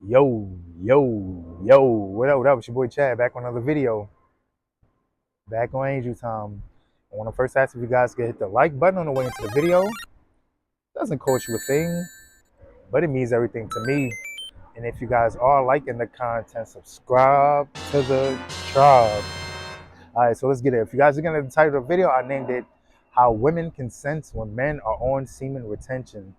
Yo, what up? It's your boy Chad back on another video. Back on Angel Time. I want to first ask if you guys can hit the like button on the way into the video. Doesn't cost you a thing, but it means everything to me. And if you guys are liking the content, subscribe to the tribe. Alright, so let's get it. If you guys are gonna the title of the video, I named it How Women Can Sense When Men Are on Semen Retention.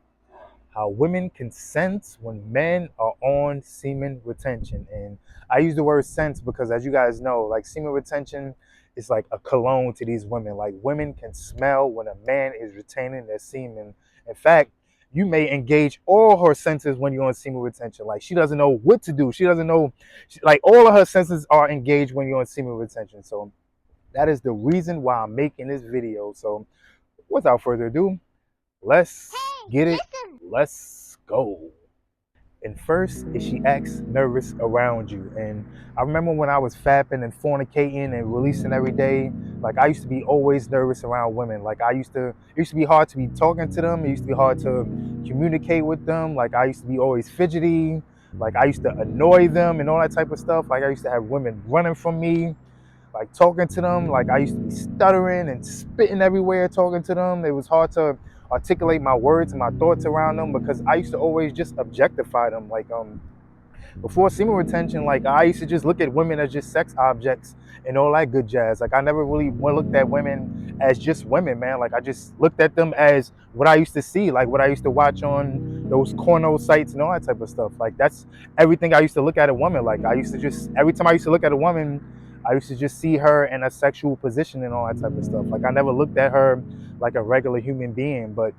How women can sense when men are on semen retention. And I use the word sense because, as you guys know, like semen retention is like a cologne to these women. Like women can smell when a man is retaining their semen. In fact, you may engage all her senses when you're on semen retention. Like she doesn't know what to do. She doesn't know, like all of her senses are engaged when you're on semen retention. So that is the reason why I'm making this video. So without further ado, let's get it. Let's go. And first is she acts nervous around you. And I remember when I was fapping and fornicating and releasing every day, like I used to be always nervous around women. Like it used to be hard to be talking to them. It used to be hard to communicate with them. Like I used to be always fidgety. Like I used to annoy them and all that type of stuff. Like I used to have women running from me, like talking to them. Like I used to be stuttering and spitting everywhere talking to them. It was hard to articulate my words and my thoughts around them because I used to always just objectify them. Like before semen retention, like I used to just look at women as just sex objects and all that good jazz. Like I never really looked at women as just women, man. Like I just looked at them as what I used to see, like what I used to watch on those porno sites and all that type of stuff. Like that's everything I used to look at a woman. Like I used to just, every time I used to look at a woman, I used to just see her in a sexual position and all that type of stuff. Like I never looked at her like a regular human being. But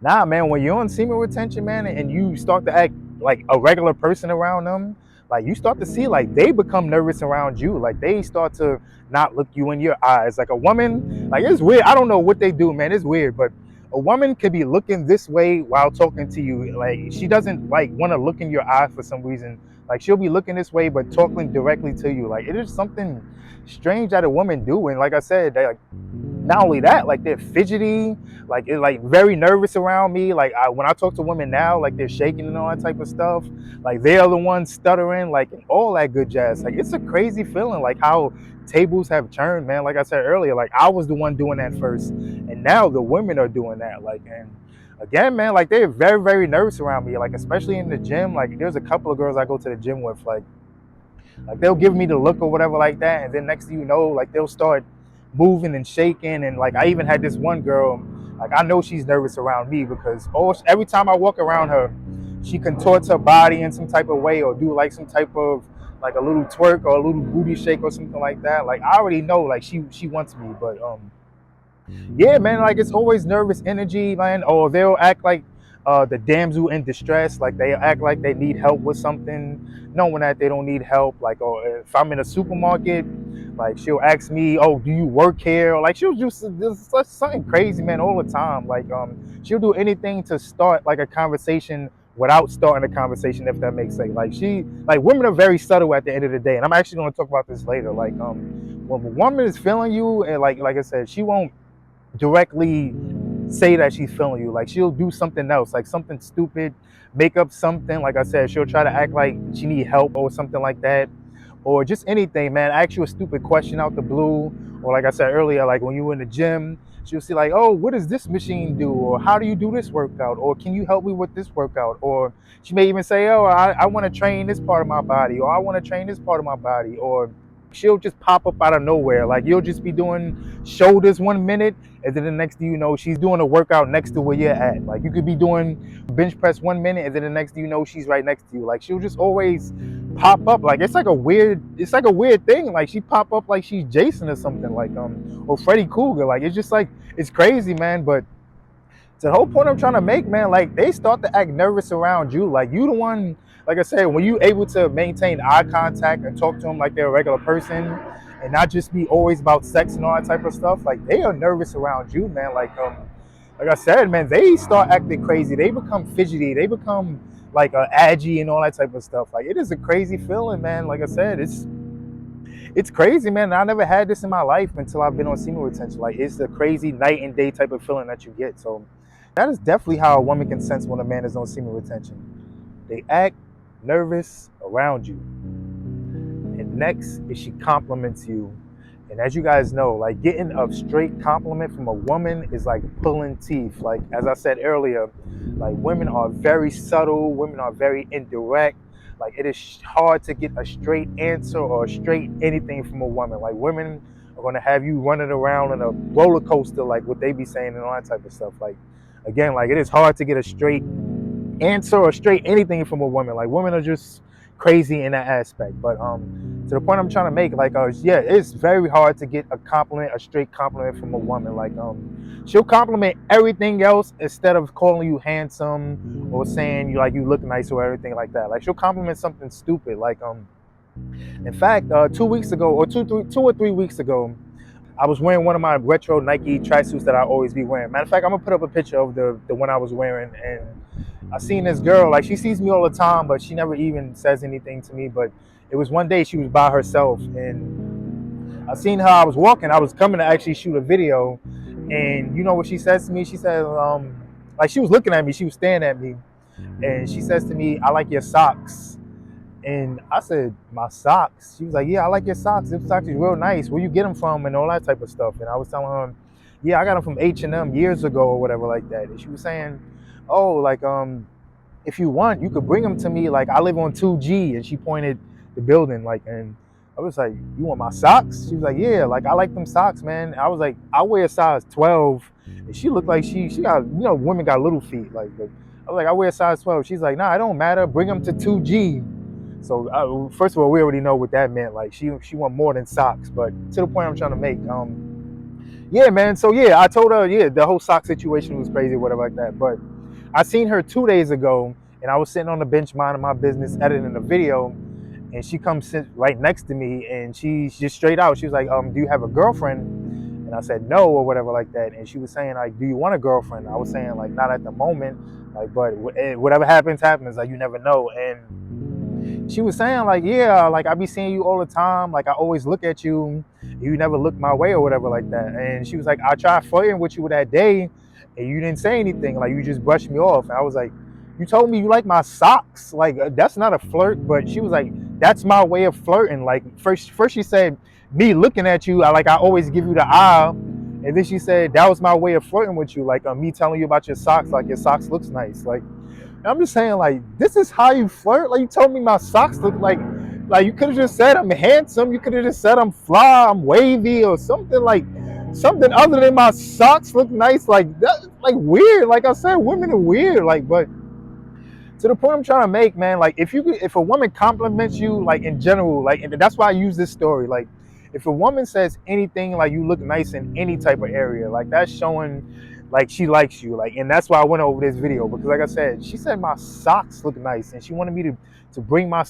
nah, man, when you're on semen retention, man, and you start to act like a regular person around them, like you start to see like they become nervous around you. Like they start to not look you in your eyes. Like a woman, like it's weird. I don't know what they do, man. It's weird, but a woman could be looking this way while talking to you. Like she doesn't like want to look in your eye for some reason. Like she'll be looking this way but talking directly to you. Like it is something strange that a woman do. And like I said, they like not only that, like they're fidgety, like it like very nervous around me. Like when I talk to women now, like they're shaking and all that type of stuff. Like they're the ones stuttering, like and all that good jazz. Like it's a crazy feeling, like how tables have turned, man. Like I said earlier, like I was the one doing that first, and now the women are doing that. Like and again, man, like they're very nervous around me. Like especially in the gym. Like there's a couple of girls I go to the gym with, like they'll give me the look or whatever like that, and then next thing you know, like they'll start moving and shaking. And like I even had this one girl, like I know she's nervous around me because every time I walk around her, she contorts her body in some type of way or do like some type of like a little twerk or a little booty shake or something like that. Like I already know like she wants me. But yeah, man, like it's always nervous energy, man. Or they'll act like the damsel in distress, like they act like they need help with something, knowing that they don't need help. Like, or if I'm in a supermarket, like she'll ask me, "Oh, do you work here?" Or like she'll just something crazy, man, all the time. Like she'll do anything to start like a conversation without starting a conversation, if that makes sense. Like women are very subtle at the end of the day, and I'm actually going to talk about this later. Like when a woman is feeling you, and like I said, she won't directly say that she's feeling you. Like she'll do something else, like something stupid, make up something. Like I said, she'll try to act like she need help or something like that, or just anything, man. Ask you a stupid question out the blue, or like I said earlier, like when you were in the gym, she'll say like, "Oh, what does this machine do?" Or "How do you do this workout?" Or "Can you help me with this workout?" Or she may even say, "Oh, I want to train this part of my body," or "I want to train this part of my body," or she'll just pop up out of nowhere. Like you'll just be doing shoulders 1 minute, and then the next thing you know, she's doing a workout next to where you're at. Like you could be doing bench press 1 minute, and then the next thing you know, she's right next to you. Like she'll just always pop up. Like it's like a weird thing. Like she pop up like she's Jason or something, like or Freddy Krueger. Like it's just like it's crazy, man. But the whole point I'm trying to make, man, like they start to act nervous around you. Like you the one, like I said, when you able to maintain eye contact and talk to them like they're a regular person and not just be always about sex and all that type of stuff, like they are nervous around you, man. Like I said, man, they start acting crazy. They become fidgety. They become like aggy and all that type of stuff. Like it is a crazy feeling, man. Like I said, it's crazy, man. I never had this in my life until I've been on semen retention. Like it's a crazy night and day type of feeling that you get. So that is definitely how a woman can sense when a man is on semen retention. They act nervous around you. And next is she compliments you. And as you guys know, like getting a straight compliment from a woman is like pulling teeth. Like as I said earlier, like women are very subtle, women are very indirect. Like it is hard to get a straight answer or a straight anything from a woman. Like women are gonna have you running around in a roller coaster, like what they be saying and all that type of stuff. Like again, like it is hard to get a straight answer or straight anything from a woman. Like women are just crazy in that aspect. But to the point I'm trying to make, like yeah, it's very hard to get a compliment, a straight compliment from a woman. Like she'll compliment everything else instead of calling you handsome or saying you look nice or everything like that. Like she'll compliment something stupid. Like in fact, 2 weeks ago or 2 or 3 weeks ago, I was wearing one of my retro Nike tracksuits that I always be wearing. Matter of fact, I'm gonna put up a picture of the one I was wearing, and I seen this girl, like she sees me all the time, but she never even says anything to me. But it was one day she was by herself, and I seen her. I was walking. I was coming to actually shoot a video, and you know what she says to me? She said, like she was looking at me. She was staring at me, and she says to me, "I like your socks." And I said, "My socks?" She was like, "Yeah, I like your socks. Them socks is real nice. Where you get them from?" And all that type of stuff. And I was telling her, "Yeah, I got them from H&M years ago or whatever like that." And she was saying, "Oh, like if you want, you could bring them to me. Like I live on 2G." And she pointed the building, like, and I was like, "You want my socks?" She was like, "Yeah, like I like them socks, man." I was like, "I wear a size 12," and she looked like she got, women got little feet, like. I was like, "I wear a size 12." She's like, "Nah, it don't matter. Bring them to 2G." So first of all, we already know what that meant. Like she want more than socks. But to the point I'm trying to make, yeah, man. So yeah, I told her, yeah, the whole sock situation was crazy, whatever like that. But I seen her 2 days ago, and I was sitting on the bench minding my business, editing a video, and she comes sit right next to me, and she's just straight out. She was like, "Do you have a girlfriend?" And I said no or whatever like that. And she was saying like, "Do you want a girlfriend?" I was saying like, "Not at the moment." Like, but whatever happens. Like you never know. And she was saying like, "Yeah, like I be seeing you all the time. Like I always look at you. You never look my way or whatever like that." And she was like, "I tried flirting with you that day, and you didn't say anything. Like you just brushed me off." And I was like, "You told me you like my socks. Like that's not a flirt." But she was like, "That's my way of flirting." Like first she said, "Me looking at you, I always give you the eye." And then she said, "That was my way of flirting with you. Like me telling you about your socks. Like your socks looks nice." Like. I'm just saying, like, this is how you flirt. Like, you told me my socks look like you could have just said I'm handsome. You could have just said I'm fly, I'm wavy, or something like something other than my socks look nice. Like that, like weird. Like I said, women are weird. Like, but to the point I'm trying to make, man. Like, if a woman compliments you, like in general, like, and that's why I use this story. Like, if a woman says anything, like you look nice in any type of area, like that's showing like she likes you. Like, and that's why I went over this video, because like I said, she said my socks look nice, and she wanted me to bring my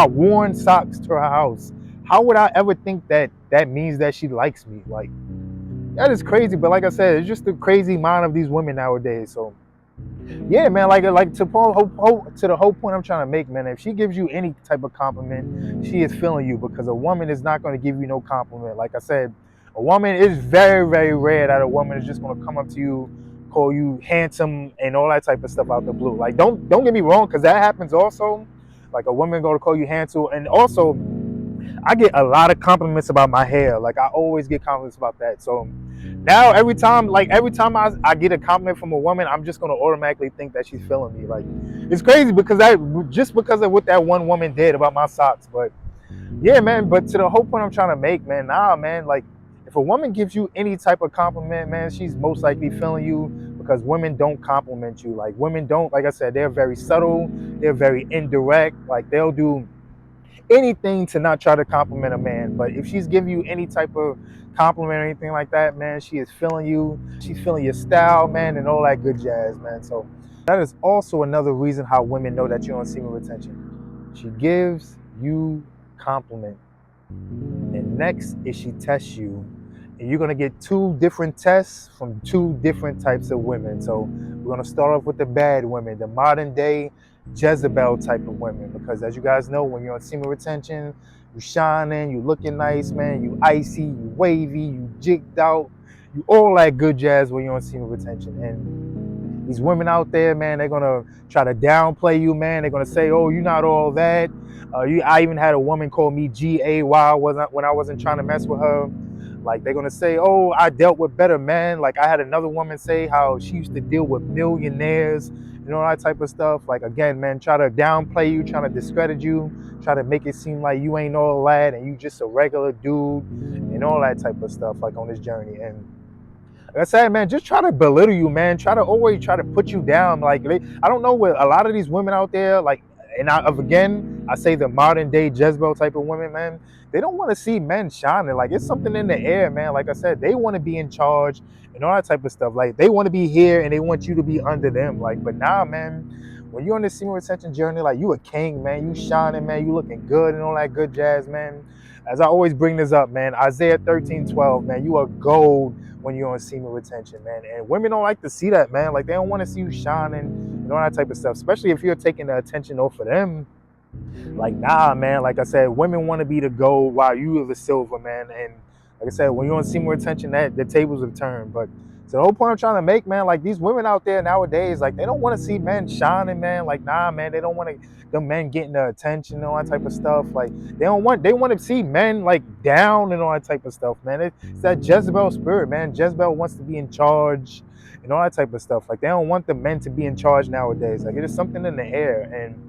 worn socks to her house. How would I ever think that means that she likes me? Like, that is crazy. But like I said, it's just the crazy mind of these women nowadays. So yeah, man, like to the whole point I'm trying to make, man. If she gives you any type of compliment, she is feeling you, because a woman is not going to give you no compliment. Like I said, a woman is very, very rare that a woman is just going to come up to you, call you handsome and all that type of stuff out the blue. Like don't get me wrong, because that happens also. Like a woman going to call you handsome, and also I get a lot of compliments about my hair. Like I always get compliments about that. So now every time I get a compliment from a woman, I'm just gonna automatically think that she's feeling me. Like it's crazy, because because of what that one woman did about my socks. But yeah, man. But to the whole point I'm trying to make, man, nah, man. Like if a woman gives you any type of compliment, man, she's most likely feeling you, because women don't compliment you. Like women don't, like I said, they're very subtle, they're very indirect. Like they'll do anything to not try to compliment a man. But if she's giving you any type of compliment or anything like that, man, she is feeling you. She's feeling your style, man, and all that good jazz, man. So that is also another reason how women know that you're on semen retention. She gives you compliment. And next is she tests you. And you're going to get two different tests from two different types of women. So we're going to start off with the bad women, the modern day Jezebel type of women. Because as you guys know, when you're on semen retention, you shining, you looking nice, man. You icy, you wavy, you jigged out. You all that good jazz when you're on semen retention. And These women out there, man, they're gonna try to downplay you, man. They're gonna say, "Oh, you're not all that." I even had a woman call me GAY when I wasn't trying to mess with her. Like they're gonna say, "Oh, I dealt with better men." Like I had another woman say how she used to deal with millionaires, that type of stuff. Like again, man, try to downplay you, trying to discredit you, try to make it seem like you ain't all that and you just a regular dude, and all that type of stuff. Like on this journey, and like I said, man, just try to belittle you, man. Try to always try to put you down. Like I don't know what a lot of these women out there, like, and again, I say the modern day Jezebel type of women, man. They don't want to see men shining. Like it's something in the air, man. Like I said, they want to be in charge and all that type of stuff. Like they want to be here and they want you to be under them. Like, but nah, man. When you're on this semen retention journey, like you a king, man. You shining, man. You looking good and all that good jazz, man. As I always bring this up, man. Isaiah 13:12, man. You are gold when you're on semen retention, man. And women don't like to see that, man. Like they don't want to see you shining and all that type of stuff, especially if you're taking the attention off of them. Like, nah, man. Like I said, women want to be the gold while you are the silver, man. And like I said, when you're on semen retention, that the tables have turned. But so the whole point I'm trying to make, man, like these women out there nowadays, like they don't want to see men shining, man. Like, nah, man, they don't want to the men getting the attention and all that type of stuff. Like they want to see men like down and all that type of stuff, man. It's that Jezebel spirit, man. Jezebel wants to be in charge and all that type of stuff. Like they don't want the men to be in charge nowadays. Like it is something in the air. And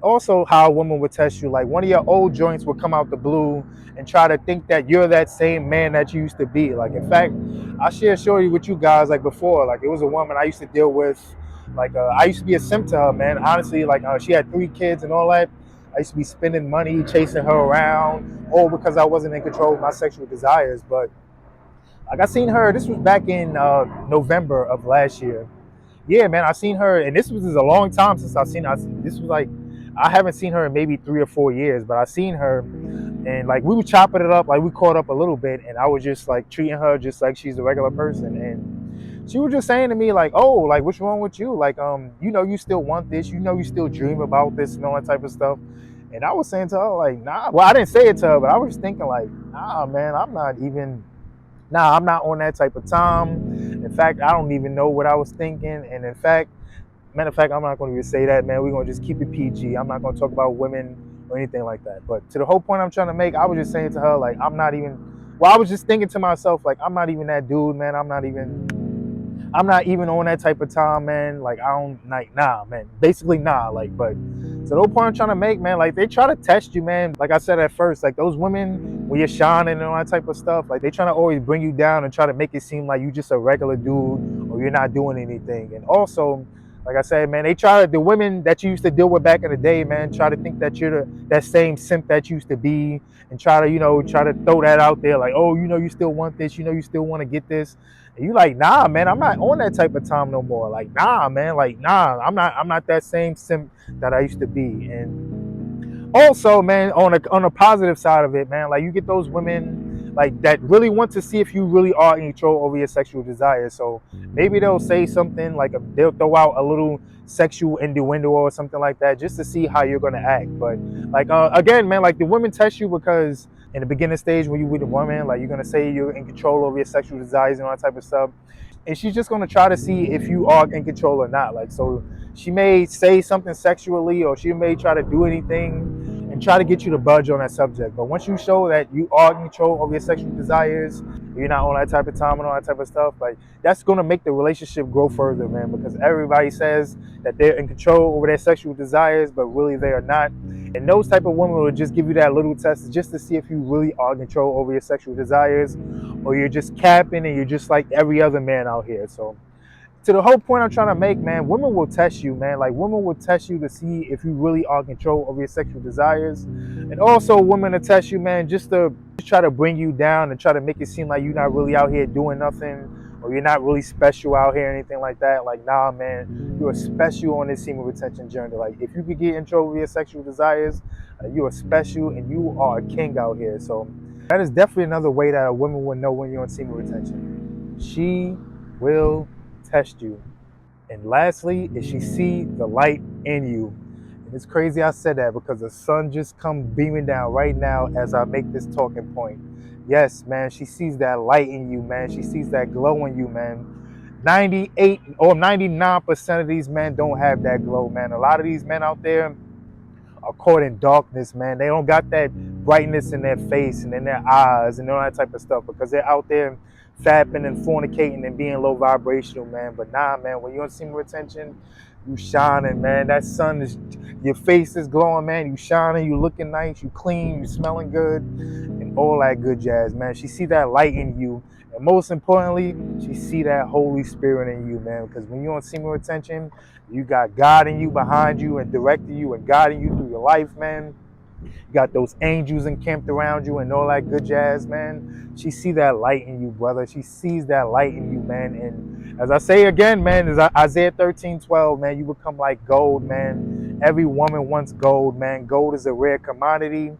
also how a woman would test you, like one of your old joints would come out the blue and try to think that you're that same man that you used to be. Like in fact, I share shorty with you guys like before. Like it was a woman I used to deal with. Like I used to be a simp to her, man. Honestly, like she had 3 kids and all that. I used to be spending money chasing her around, all because I wasn't in control of my sexual desires. But like I seen her. This was back in November of last year. Yeah, man, I seen her, and this was a long time since I seen her. This was like, I haven't seen her in maybe 3 or 4 years, but I seen her, and like we were chopping it up, like we caught up a little bit, and I was just like treating her just like she's a regular person, and she was just saying to me like, "Oh, like what's wrong with you? Like, you still want this, you still dream about this and all that type of stuff." And I was saying to her like, "Nah," well, I didn't say it to her, but I was thinking like, "Nah, man, I'm not on that type of time. In fact, I don't even know what I was thinking. And in fact, matter of fact, I'm not going to even say that, man. We're going to just keep it PG. I'm not going to talk about women or anything like that. But to the whole point I'm trying to make, I was just saying to her, like, I was just thinking to myself, like, I'm not even that dude, man. I'm not even on that type of time, man. Like, I don't, like, nah, man. Basically, nah. Like, but, so the whole point I'm trying to make, man, like, they try to test you, man. Like I said at first, like, those women, when you're shining and all that type of stuff, like, they trying to always bring you down and try to make it seem like you just a regular dude or you're not doing anything. And also, like I said, man, the women that you used to deal with back in the day, man, try to think that you're that same simp that you used to be and try to throw that out there like, oh, you still want this, you still want to get this. And you like, nah, man, I'm not on that type of time no more. Like, nah, man, like, nah, I'm not that same simp that I used to be. And also, man, on a positive side of it, man, like you get those women like that really want to see if you really are in control over your sexual desires. So maybe they'll say something like they'll throw out a little sexual innuendo or something like that just to see how you're gonna act. But like again, man, like the women test you because in the beginning stage when you with a woman, like you're gonna say you're in control over your sexual desires and all that type of stuff, and she's just gonna try to see if you are in control or not. Like, so she may say something sexually or she may try to do anything and try to get you to budge on that subject. But once you show that you are in control of your sexual desires, you're not on that type of time and all that type of stuff, like that's gonna make the relationship grow further, man, because everybody says that they're in control over their sexual desires, but really they are not. And those type of women will just give you that little test just to see if you really are in control over your sexual desires or you're just capping and you're just like every other man out here. So to the whole point I'm trying to make, man, women will test you, man. Like women will test you to see if you really are in control of your sexual desires. And also women will test you, man, just to try to bring you down and try to make it seem like you're not really out here doing nothing or you're not really special out here or anything like that. Like, nah, man, you're special on this semen retention journey. Like, if you could get in control of your sexual desires, you are special and you are a king out here. So that is definitely another way that a woman will know when you're on semen retention. She will test you. And lastly, if she see the light in you. And it's crazy I said that because the sun just come beaming down right now as I make this talking point. Yes, man, she sees that light in you, man. She sees that glow in you, man. 98 or 99% of these men don't have that glow, man. A lot of these men out there are caught in darkness, man. They don't got that brightness in their face and in their eyes and all that type of stuff because they're out there fapping and fornicating and being low vibrational, man. But nah, man, when you're on semen retention, you shining, man. That sun is, your face is glowing, man. You shining, you looking nice, you clean, you smelling good, and all that good jazz, man. She see that light in you. And most importantly, she see that Holy Spirit in you, man. Because when you're on semen retention, you got God in you, behind you, and directing you and guiding you through your life, man. You got those angels encamped around you and all that good jazz, man. She see that light in you, brother. She sees that light in you, man. And as I say again, man, is Isaiah 13:12, man, you become like gold, man. Every woman wants gold, man. Gold is a rare commodity,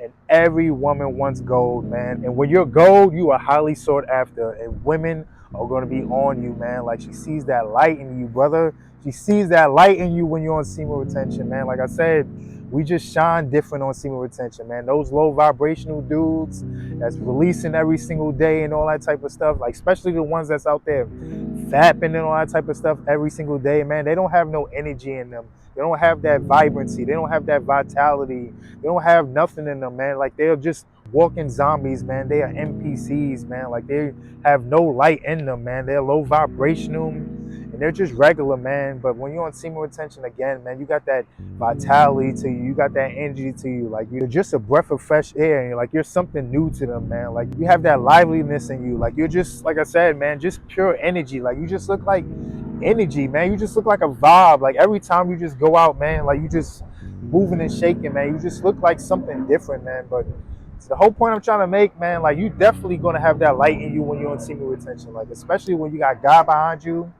and every woman wants gold, man. And when you're gold, you are highly sought after, and women are going to be on you, man. Like, she sees that light in you, brother. She sees that light in you when you're on semen retention, man. Like I said, we just shine different on semen retention, man. Those low vibrational dudes that's releasing every single day and all that type of stuff, like especially the ones that's out there fapping and all that type of stuff every single day, man. They don't have no energy in them. They don't have that vibrancy. They don't have that vitality. They don't have nothing in them, man. Like, they're just walking zombies, man. They are NPCs, man. Like, they have no light in them, man. They're low vibrational and they're just regular, man. But when you're on semen retention again, man, you got that vitality to you. You got that energy to you. Like, you're just a breath of fresh air. And you're something new to them, man. Like, you have that liveliness in you. Like, you're just, like I said, man, just pure energy. Like, you just look like energy, man. You just look like a vibe. Like, every time you just go out, man, like, you just moving and shaking, man. You just look like something different, man. But it's the whole point I'm trying to make, man. Like, you definitely gonna have that light in you when you're on semen retention. Like, especially when you got God behind you.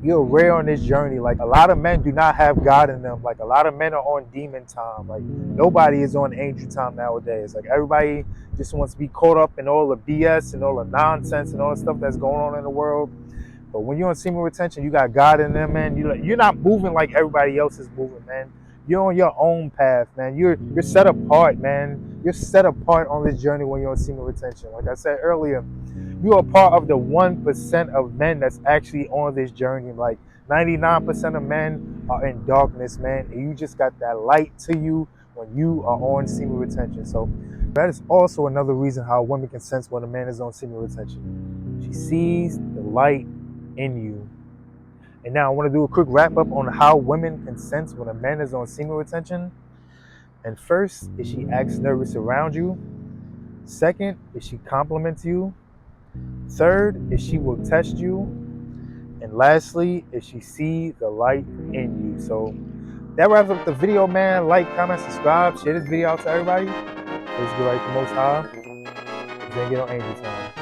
You're rare on this journey. Like, a lot of men do not have God in them. Like, a lot of men are on demon time. Like, nobody is on angel time nowadays. Like, everybody just wants to be caught up in all the BS and all the nonsense and all the stuff that's going on in the world. But when you're on semen retention, you got God in them, man. You're not moving like everybody else is moving, man. You're on your own path, man. You're set apart, man. You're set apart on this journey when you're on semen retention. Like I said earlier, you are part of the 1% of men that's actually on this journey. Like, 99% of men are in darkness, man. And you just got that light to you when you are on semen retention. So that is also another reason how women can sense when a man is on semen retention. She sees the light in you. And now I want to do a quick wrap up on how women can sense when a man is on semen retention. And first, is she acts nervous around you. Second, is she compliments you. Third, is she will test you. And lastly, is she see the light in you. So that wraps up the video, man. Like, comment, subscribe, share this video out to everybody. Let's get right to Most High. Then get on Angel Time.